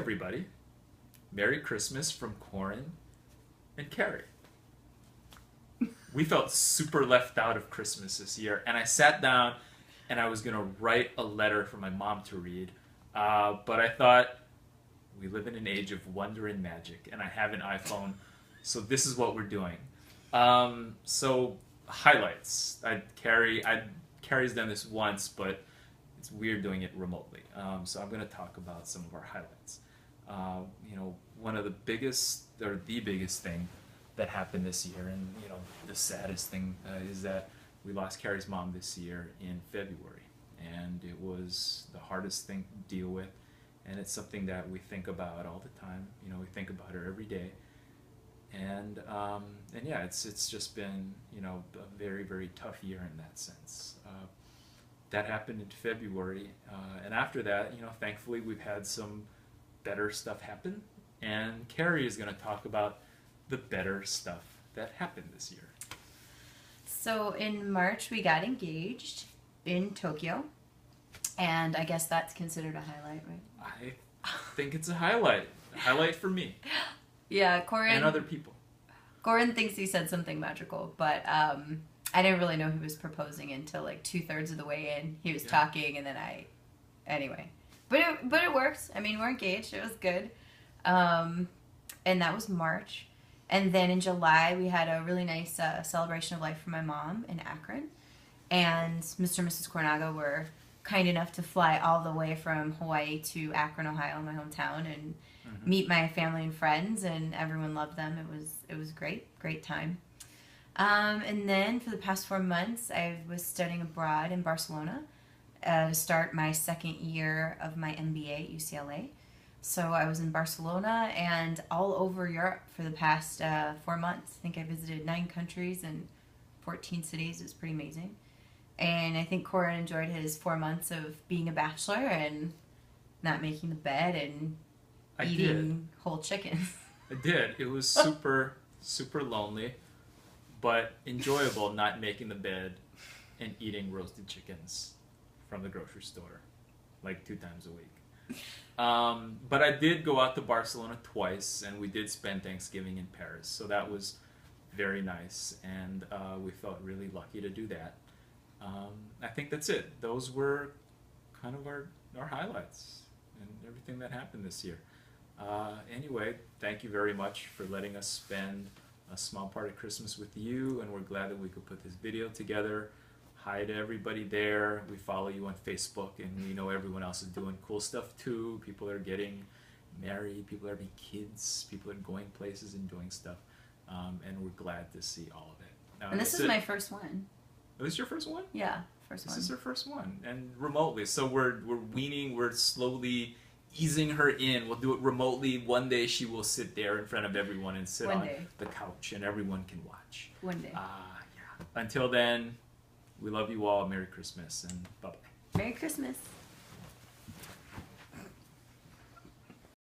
everybody. Merry Christmas from Corin and Carrie. We felt super left out of Christmas this year, and I sat down and I was going to write a letter for my mom to read, but I thought, we live in an age of wonder and magic, and I have an iPhone, so this is what we're doing. So, highlights. Carrie's done this once, but it's weird doing it remotely. So I'm going to talk about some of our highlights. One of the biggest, or the biggest thing that happened this year, and the saddest thing is that we lost Carrie's mom this year in February, and it was the hardest thing to deal with, and it's something that we think about all the time. We think about her every day, and yeah, it's just been a very, very tough year in that sense. That happened in February, and after that, thankfully we've had some better stuff happen, and Carrie is going to talk about the better stuff that happened this year. So in March we got engaged in Tokyo, and I guess that's considered a highlight, right? I think it's a highlight for me. Yeah, Corin and other people. Corin thinks he said something magical, but I didn't really know he was proposing until like 2/3 of the way in. He was talking, and then anyway. But it worked. I mean, we're engaged. It was good. And that was March. And then in July, we had a really nice celebration of life for my mom in Akron. And Mr. and Mrs. Cornago were kind enough to fly all the way from Hawaii to Akron, Ohio, my hometown, and meet my family and friends. And everyone loved them. It was great time. And then for the past 4 months, I was studying abroad in Barcelona to start my second year of my MBA at UCLA. So I was in Barcelona and all over Europe for the past 4 months. I think I visited 9 countries and 14 cities. It was pretty amazing. And I think Corin enjoyed his 4 months of being a bachelor and not making the bed and eating whole chickens. I did. It was super, super lonely, but enjoyable not making the bed and eating roasted chickens from the grocery store like 2 times a week. But I did go out to Barcelona twice, and we did spend Thanksgiving in Paris, so that was very nice, and we felt really lucky to do that. I think that's it. Those were kind of our highlights and everything that happened this year. Anyway, thank you very much for letting us spend a small part of Christmas with you, and we're glad that we could put this video together. Hi to everybody there. We follow you on Facebook, and we know everyone else is doing cool stuff too. People are getting married, people are having kids, people are going places and doing stuff, and we're glad to see all of it. Now, and this is my first one. Oh, this is your first one? Yeah, first one. This is her first one, and remotely. So we're slowly easing her in. We'll do it remotely. One day she will sit there in front of everyone and sit on the couch, and everyone can watch. One day. Yeah. Until then, we love you all. Merry Christmas, and bye-bye. Merry Christmas.